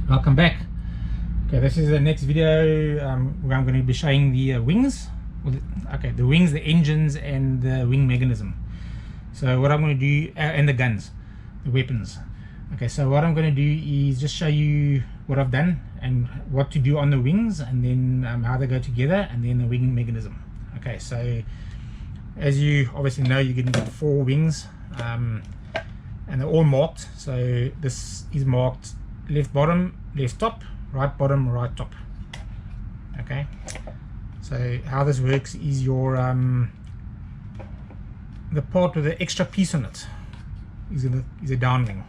Welcome back. Okay, this is the next video where I'm going to be showing the wings. Okay, the wings, the engines, and the wing mechanism. So what I'm going to do, and the guns, the weapons. Okay, so what I'm going to do is just show you what I've done and what to do on the wings, and then how they go together, and then the wing mechanism. Okay, so as you obviously know, you're going to get 4 wings, and they're all marked. So this is marked left bottom, left top, right bottom, right top. Okay, so how this works is your the part with the extra piece on it is a down wing,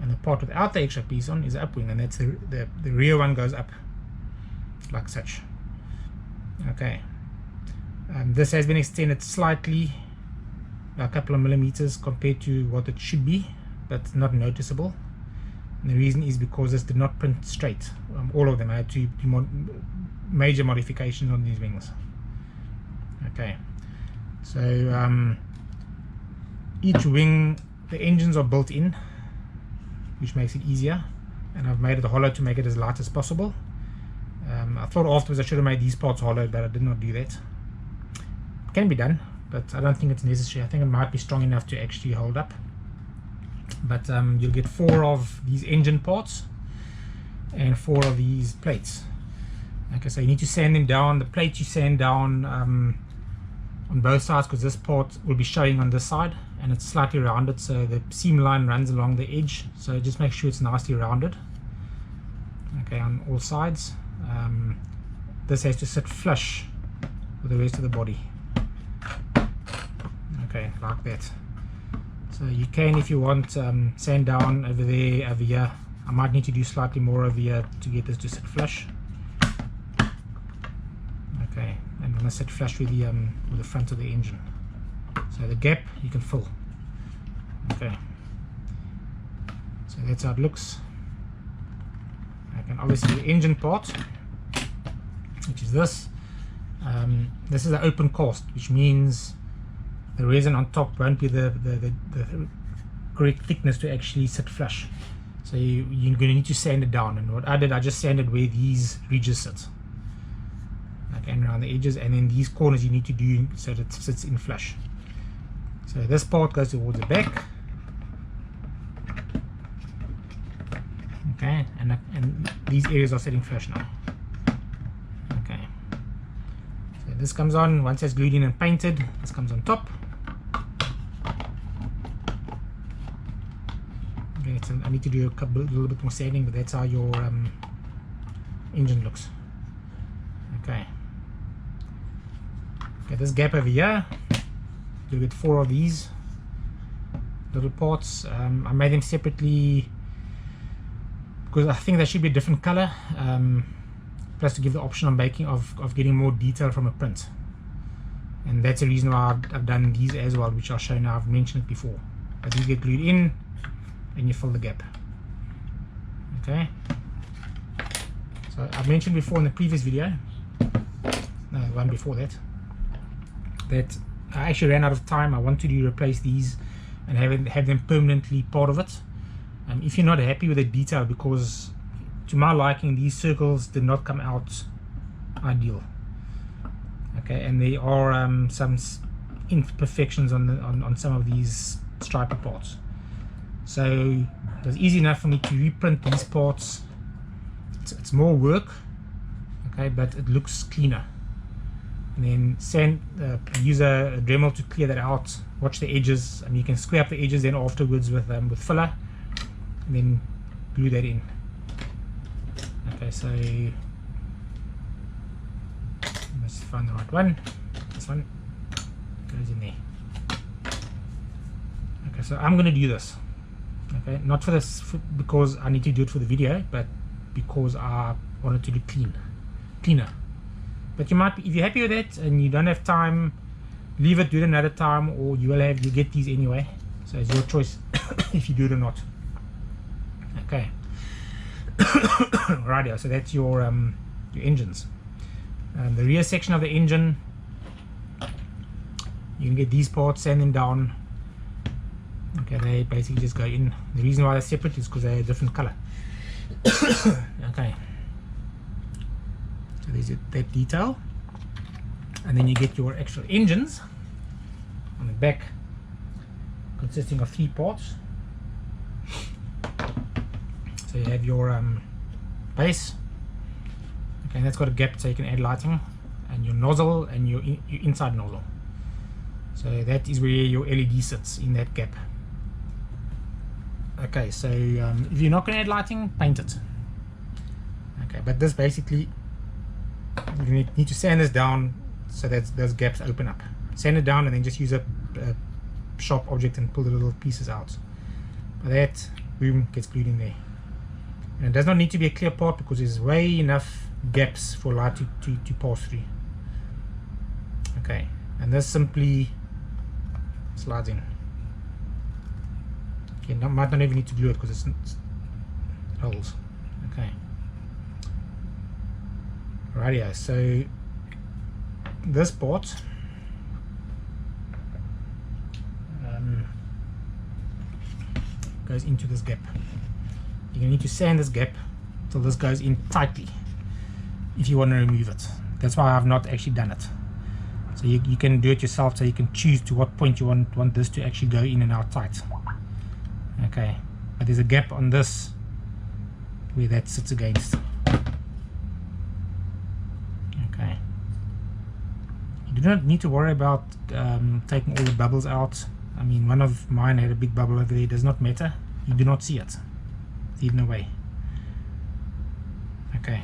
and the part without the extra piece on is the up wing, and that's the rear one goes up like such. Okay, this has been extended slightly, a couple of millimeters compared to what it should be, but not noticeable. And the reason is because this did not print straight. All of them, I had to do major modifications on these wings. Okay, so each wing, the engines are built in, which makes it easier, and I've made it hollow to make it as light as possible. I thought afterwards I should have made these parts hollow, but I did not do that. It can be done, but I don't think it's necessary. I think it might be strong enough to actually hold up. But you'll get 4 of these engine parts and 4 of these plates. Okay, so you need to sand them down. The plates you sand down on both sides, because this part will be showing on this side and it's slightly rounded, so the seam line runs along the edge, so just make sure it's nicely rounded. Okay, on all sides. This has to sit flush with the rest of the body. Okay, like that. So you can, if you want, sand down over there, over here. I might need to do slightly more over here to get this to sit flush. Okay, and I'm going to sit flush with the front of the engine. So the gap you can fill. Okay, so that's how it looks. I can obviously the engine part, which is this. This is an open cast, which means the resin on top won't be the correct thickness to actually sit flush. So you're going to need to sand it down, and what I did, I just sanded where these ridges sit, okay, and around the edges, and then these corners you need to do so that it sits in flush. So this part goes towards the back, okay, and these areas are sitting flush now. Okay, so this comes on, once it's glued in and painted, this comes on top. I need to do a little bit more sanding, but that's how your engine looks. Okay, this gap over here, you'll get 4 of these little parts. I made them separately because I think they should be a different color, plus to give the option of making of getting more detail from a print, and that's the reason why I've done these as well, which I'll show now. I've mentioned it before, but these get glued in and you fill the gap. Okay, so I've mentioned before in the previous video, no, the one before that, that I actually ran out of time. I wanted to replace these and have them permanently part of it. If you're not happy with the detail, because to my liking these circles did not come out ideal, okay, and there are some imperfections on some of these striper parts. So it was easy enough for me to reprint these parts. It's more work, okay, but it looks cleaner. And then use a Dremel to clear that out. Watch the edges, and you can square up the edges then afterwards with filler, and then glue that in. Okay, so let's find the right one. This one goes in there. Okay, so I'm going to do this. Okay, not for this because I need to do it for the video, but because I wanted to do cleaner. But you might be, if you're happy with it and you don't have time, leave it, do it another time, or you get these anyway. So it's your choice if you do it or not. Okay. Rightio, so that's your engines. The rear section of the engine, you can get these parts, sand them down. Okay, they basically just go in. The reason why they're separate is because they're a different color. Okay, so there's that detail, and then you get your actual engines on the back, consisting of 3 parts. So you have your base, okay, and that's got a gap so you can add lighting, and your nozzle and your inside nozzle. So that is where your LED sits, in that gap. Okay, so if you're not going to add lighting, paint it. Okay, but this basically, you need to sand this down so that those gaps open up. Sand it down and then just use a sharp object and pull the little pieces out. But that, boom, gets glued in there. And it does not need to be a clear part because there's way enough gaps for light to pass through. Okay, and this simply slides in. Okay, might not even need to glue it because it's holes. Okay. Rightio, so this part goes into this gap. You're going to need to sand this gap till this goes in tightly if you want to remove it. That's why I've not actually done it. So you can do it yourself, so you can choose to what point you want this to actually go in and out tight. Okay, but there's a gap on this where that sits against. Okay, you do not need to worry about taking all the bubbles out. I mean, one of mine had a big bubble over there. It does not matter, you do not see it, it's hidden away. Okay,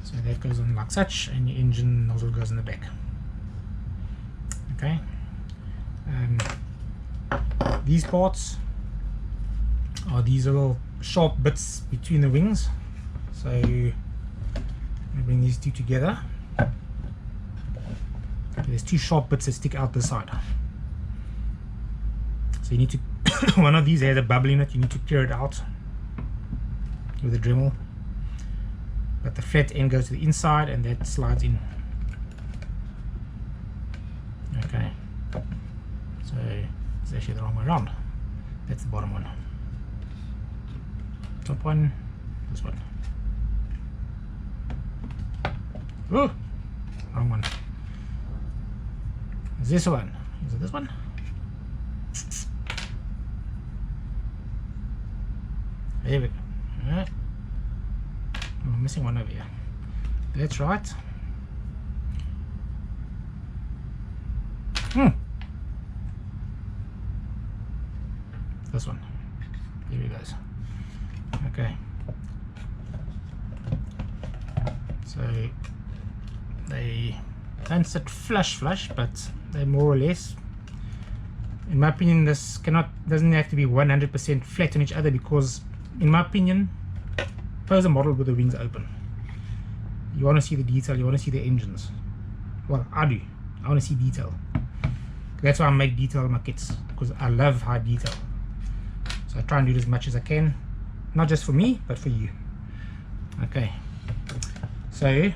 so that goes on like such, and your engine nozzle goes in the back. Okay, these parts are these little sharp bits between the wings. So I'm going to bring these two together. There's 2 sharp bits that stick out this side. So you need to one of these has a bubble in it, you need to clear it out with a Dremel. But the flat end goes to the inside and that slides in. Okay, so it's actually the wrong way around. That's the bottom one. Top one, this one. Oh, wrong one. Is this one? Is it this one? There we go. Alright. I'm missing one over here. That's right. This one. Here it goes. Okay. So they don't sit flush, but they more or less, in my opinion, this doesn't have to be 100% flat on each other, because in my opinion, pose a model with the wings open. You want to see the detail, you want to see the engines. Well, I do. I want to see detail. That's why I make detail in my kits, because I love high detail. So I try and do it as much as I can, not just for me, but for you. Okay, so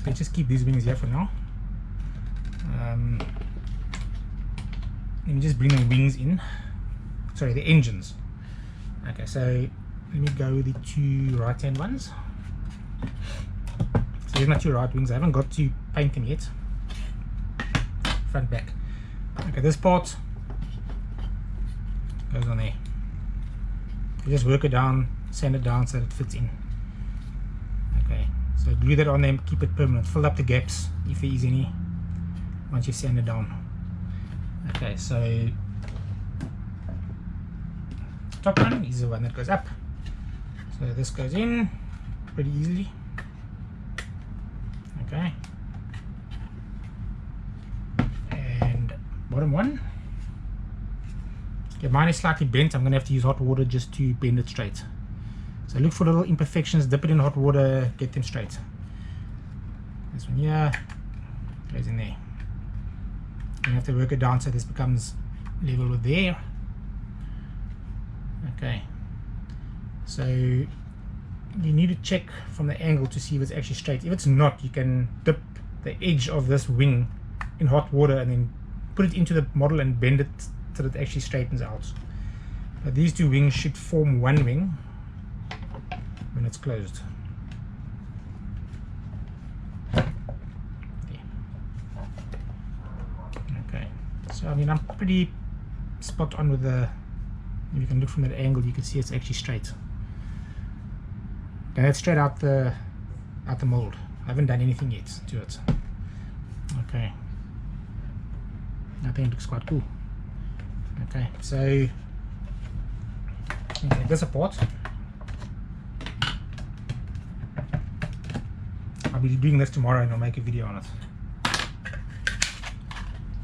let's just keep these wings here for now. Let me just bring the wings in, sorry, the engines. Okay, so let me go with the 2 right hand ones. So here's my 2 right wings. I haven't got to paint them yet, front back. Okay, this part goes on there. You just work it down, sand it down so that it fits in. Okay, so glue that on them, keep it permanent, fill up the gaps if there is any once you sand it down. Okay, so top one is the one that goes up, so this goes in pretty easily. Okay, and bottom one, okay, mine is slightly bent. I'm gonna have to use hot water just to bend it straight. So look for little imperfections, dip it in hot water, get them straight. This one here goes in there. You have to work it down so this becomes level with there. Okay, so you need to check from the angle to see if it's actually straight. If it's not, you can dip the edge of this wing in hot water and then put it into the model and bend it so that it actually straightens out. But these 2 wings should form one wing. when it's closed. Okay, so I mean I'm pretty spot on with the, if you can look from that angle you can see it's actually straight. And that's straight out the mold. I haven't done anything yet to it. Okay, I think it looks quite cool. Okay, so take this apart. I'll be doing this tomorrow and I'll make a video on it.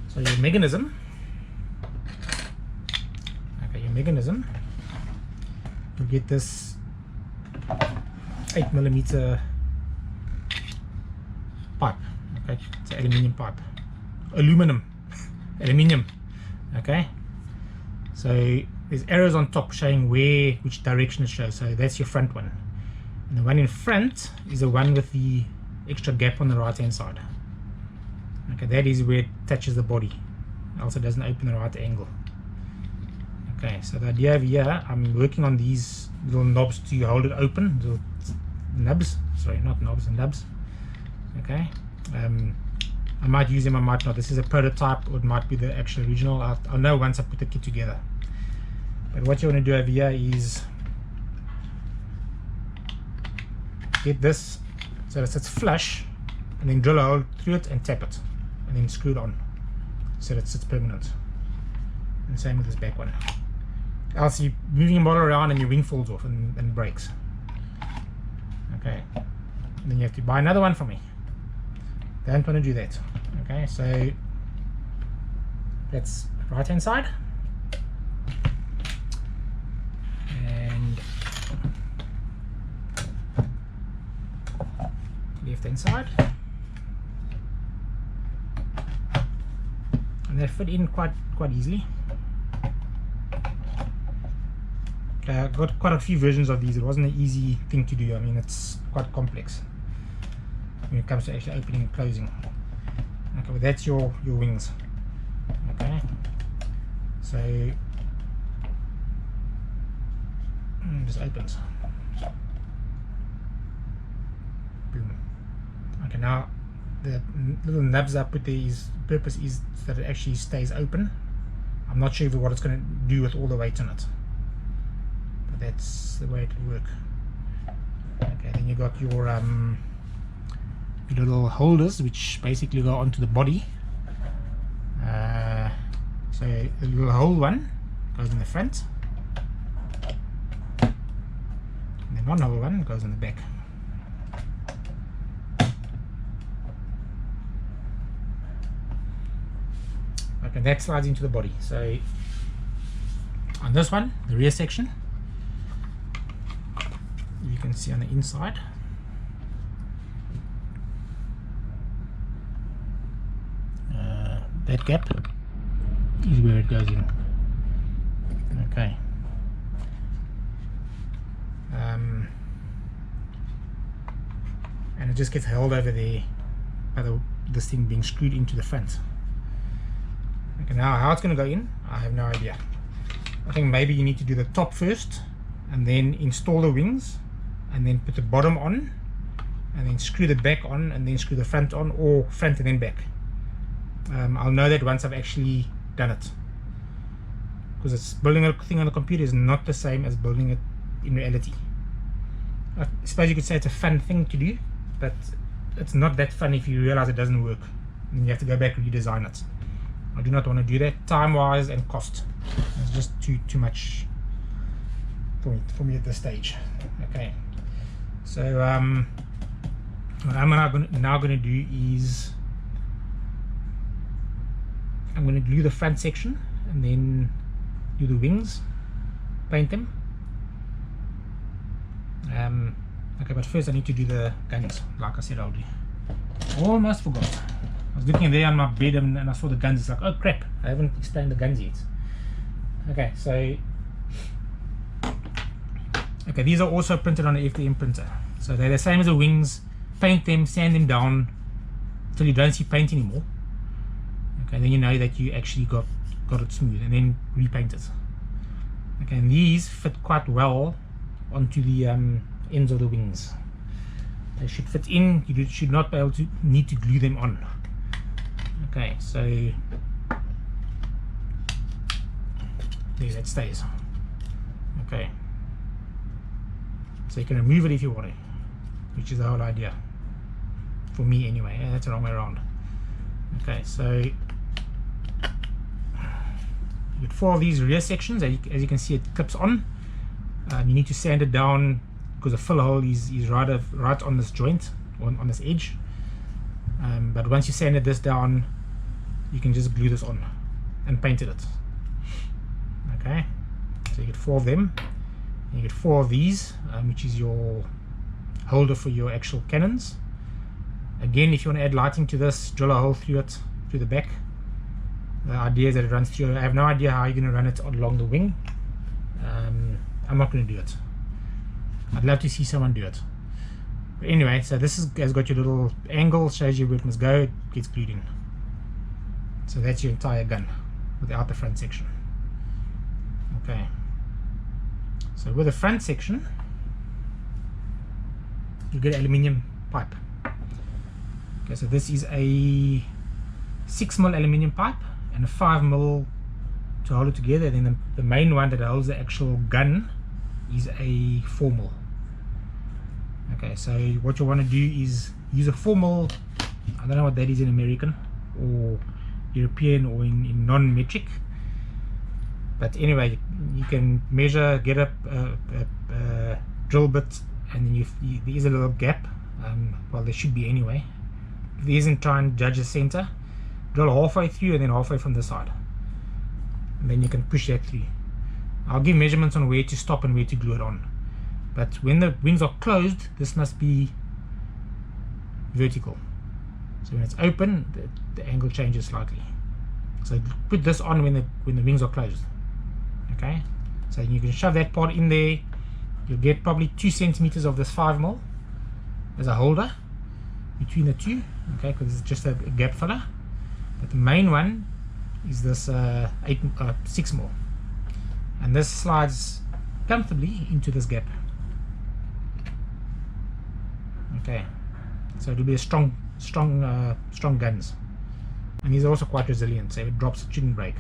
So your mechanism, okay, you get this 8mm pipe. Okay, it's an aluminium pipe, aluminium. Okay, so there's arrows on top showing which direction it shows. So that's your front one, and the one in front is the one with the extra gap on the right hand side. Okay, that is where it touches the body, also doesn't open the right angle. Okay, so the idea over here, I'm working on these little knobs to hold it open, little nubs, sorry, not knobs, nubs. Okay, I might use them, I might not. This is a prototype, or it might be the actual original. I'll know once I put the kit together. But what you want to do over here is get this so that it's flush, and then drill a hole through it and tap it, and then screw it on so that it sits permanent. And same with this back one. Else you're moving your model around and your wing falls off and breaks. Okay, and then you have to buy another one for me. Don't want to do that. Okay, so that's right hand side, and left hand side, and they fit in quite easily. Okay, I've got quite a few versions of these. It wasn't an easy thing to do. I mean, it's quite complex when it comes to actually opening and closing. Okay, well that's your wings. Okay, so just opens. Boom. Okay, now the little nubs I put there purpose is that it actually stays open. I'm not sure what it's going to do with all the weight on it, but that's the way it will work. Okay, then you got your little holders which basically go onto the body. So the little hole one goes in the front, and then one hole one goes in the back. Okay, that slides into the body. So on this one, the rear section, you can see on the inside that gap is where it goes in. Okay, and it just gets held over there by this thing being screwed into the front. Okay, now how it's going to go in, I have no idea. I think maybe you need to do the top first, and then install the wings, and then put the bottom on, and then screw the back on, and then screw the front on, or front and then back. I'll know that once I've actually done it, because it's building a thing on the computer is not the same as building it in reality. I suppose you could say it's a fun thing to do, but it's not that fun if you realize it doesn't work and you have to go back and redesign it. I do not want to do that, time wise and cost. It's just too much for me at this stage. Okay, so what I'm now going to do is I'm going to glue the front section and then do the wings, paint them. Okay, but first I need to do the guns, like I said I'll do. Almost forgot. I was looking there on my bed and I saw the guns. It's like, oh crap, I haven't explained the guns yet. Okay, so these are also printed on an FDM printer. So they're the same as the wings. Paint them, sand them down till you don't see paint anymore. Okay, then you know that you actually got it smooth, and then repaint it. Okay, and these fit quite well onto the ends of the wings. They should fit in. You should not be able to need to glue them on. Okay, so there, that stays. Okay, so you can remove it if you want to, which is the whole idea for me anyway. Yeah, that's the wrong way around. Okay, so you get 4 of these rear sections. As you can see, it clips on. You need to sand it down because the fill hole is right on this joint, on this edge. But once you sanded this down, you can just glue this on and painted it. Okay, so you get 4 of them. You get 4 of these, which is your holder for your actual cannons. Again, if you want to add lighting to this, drill a hole through it, through the back. The idea is that it runs through. I have no idea how you're going to run it along the wing. I'm not going to do it. I'd love to see someone do it. But anyway, so this has got your little angle, shows you where it must go, it gets glued in. So that's your entire gun without the front section. Okay. So with the front section, you get aluminium pipe. Okay, so this is a 6mm aluminium pipe and a 5mm to hold it together. And then the main one that holds the actual gun is a 4mm. Okay, so what you want to do is use a 4mm. I don't know what that is in American or European or in non-metric, but anyway, you can measure, get a drill bit, and then there is a little gap. Well, there should be anyway. If there isn't, try and judge the center. Drill halfway through and then halfway from the side, and then you can push that through. I'll give measurements on where to stop and where to glue it on, but when the wings are closed, this must be vertical. So when it's open, the angle changes slightly. So put this on when the wings are closed. Okay, so you can shove that part in there. You'll get probably 2 centimeters of this 5mm as a holder between the two. Okay, because it's just a gap filler. But the main one is this 6mm, and this slides comfortably into this gap. Okay, so it'll be a strong guns, and these are also quite resilient, so if it drops it shouldn't break.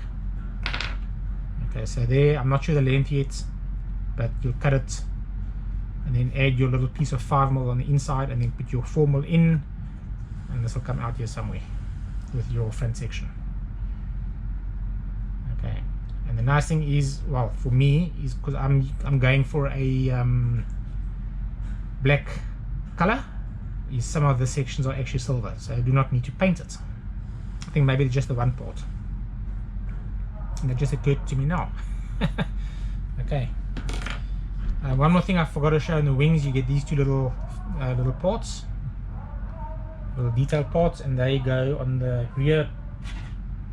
Okay, so there, I'm not sure the length yet, but you'll cut it and then add your little piece of 5mm on the inside, and then put your 4mm in, and this will come out here somewhere with your front section. Okay, and the nice thing is, well, for me, is because I'm going for a black color, is some of the sections are actually silver, so I do not need to paint it. I think maybe just the one part, and that just occurred to me now. Okay, one more thing I forgot to show in the wings, you get these two little parts, little detail parts, and they go on the rear.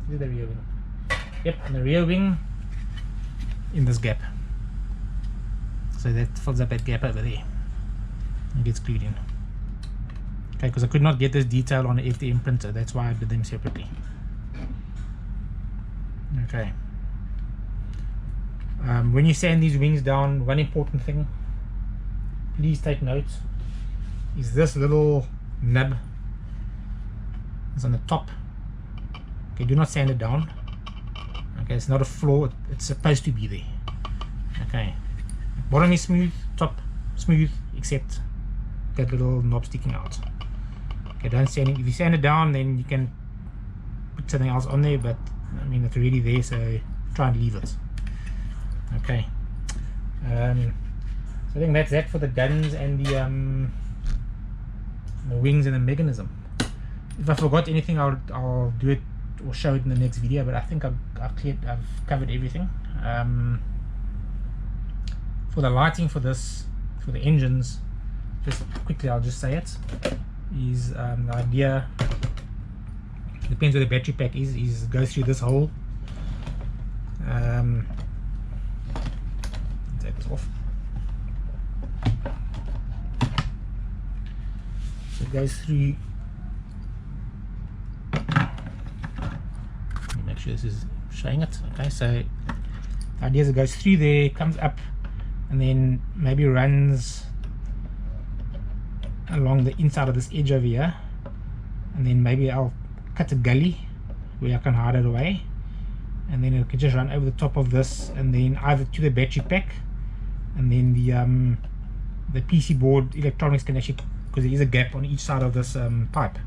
This is the rear wing. Yep, on the rear wing, in this gap. So that fills up that gap over there and gets glued in. Okay, because I could not get this detail on the FDM printer, that's why I did them separately. Okay. When you sand these wings down, one important thing, please take note, is this little nub is on the top. Okay, do not sand it down. Okay, it's not a flaw, it's supposed to be there. Okay, bottom is smooth, top smooth, except that little knob sticking out. Okay, don't sand it. If you sand it down, then you can put something else on there, but I mean, it's already there, so try and leave it. Okay, so I think that's that for the guns and the wings and the mechanism. If I forgot anything, I'll do it or show it in the next video, but I think I've covered everything. For the lighting for this, for the engines, just quickly, I'll just say it, is the idea, depends where the battery pack is goes through this hole. Take this off. So it goes through. Let me make sure this is showing it. Okay, so the idea is it goes through there, comes up, and then maybe runs along the inside of this edge over here, and then maybe I'll cut a gully where I can hide it away, and then it can just run over the top of this, and then either to the battery pack, and then the PC board electronics can actually, because there is a gap on each side of this pipe,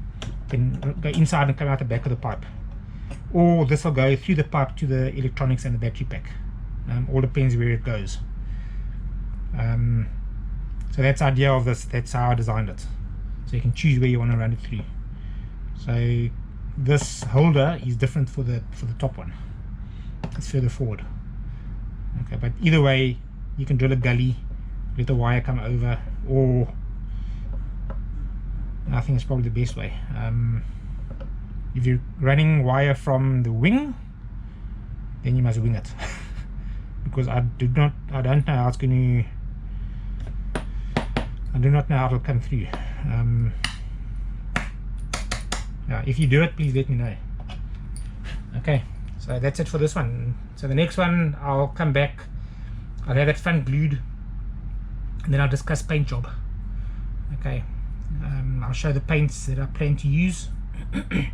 can go inside and come out the back of the pipe, or this will go through the pipe to the electronics and the battery pack. All depends where it goes. So that's the idea of this. That's how I designed it. So you can choose where you want to run it through. So this holder is different for the top one. It's further forward. Okay, but either way, you can drill a gully, let the wire come over, or I think it's probably the best way. If you're running wire from the wing, then you must wing it. Because I don't know how it's going to. I do not know how it'll come through. Yeah, if you do it, please let me know. Okay, so that's it for this one. So the next one, I'll come back, I'll have that front glued, and then I'll discuss paint job. Okay, I'll show the paints that I plan to use, and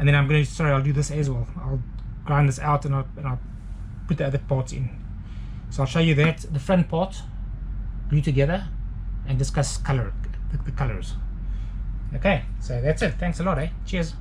then I'll do this as well. I'll grind this out and I'll put the other parts in. So I'll show you that, the front part, glue together, and discuss the colors. Okay, so that's it. Thanks a lot, Cheers.